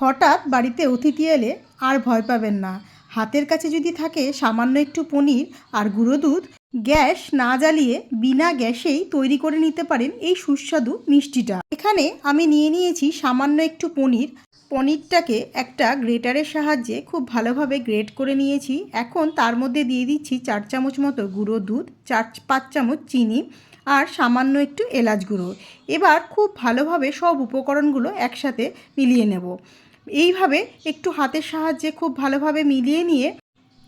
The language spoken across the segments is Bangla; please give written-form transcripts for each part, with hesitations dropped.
হঠাৎ বাড়িতে অতিথি এলে আর ভয় পাবেন না। হাতের কাছে যদি থাকে সামান্য একটু পনির আর গুঁড়ো দুধ, গ্যাস না জ্বালিয়ে বিনা গ্যাসেই তৈরি করে নিতে পারেন এই সুস্বাদু মিষ্টিটা। এখানে আমি নিয়ে নিয়েছি সামান্য একটু পনির। পনিরটাকে একটা গ্রেটারের সাহায্যে খুব ভালোভাবে গ্রেট করে নিয়েছি। এখন তার মধ্যে দিয়ে দিচ্ছি 4 চামচ মতো গুঁড়ো দুধ, 4-5 চামচ চিনি আর সামান্য একটু এলাচ গুঁড়ো। এবার খুব ভালোভাবে সব উপকরণগুলো একসাথে মিলিয়ে নেব। এইভাবে একটু হাতের সাহায্যে খুব ভালোভাবে মিলিয়ে নিয়ে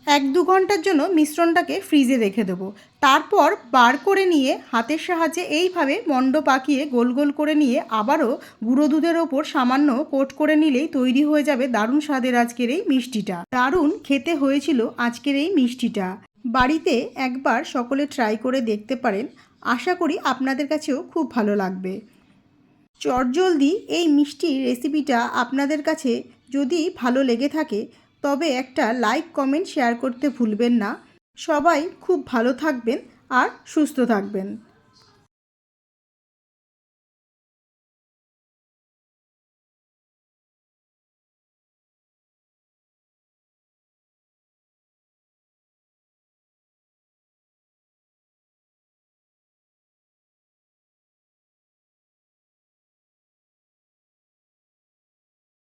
1-2 ঘন্টার জন্য মিশ্রণটাকে ফ্রিজে রেখে দেবো। তারপর বার করে নিয়ে হাতের সাহায্যে এইভাবে মণ্ড পাকিয়ে গোল গোল করে নিয়ে আবারও গুঁড়ো দুধের ওপর সামান্য কোট করে নিলেই তৈরি হয়ে যাবে দারুণ স্বাদের আজকের এই মিষ্টিটা। দারুণ খেতে হয়েছিল আজকের এই মিষ্টিটা। বাড়িতে একবার সকলে ট্রাই করে দেখতে পারেন। আশা করি আপনাদের কাছেও খুব ভালো লাগবে। চটজলদি এই মিষ্টির রেসিপিটা আপনাদের কাছে যদি ভালো লেগে থাকে তবে একটা লাইক, কমেন্ট, শেয়ার করতে ভুলবেন না। সবাই খুব ভালো থাকবেন আর সুস্থ থাকবেন।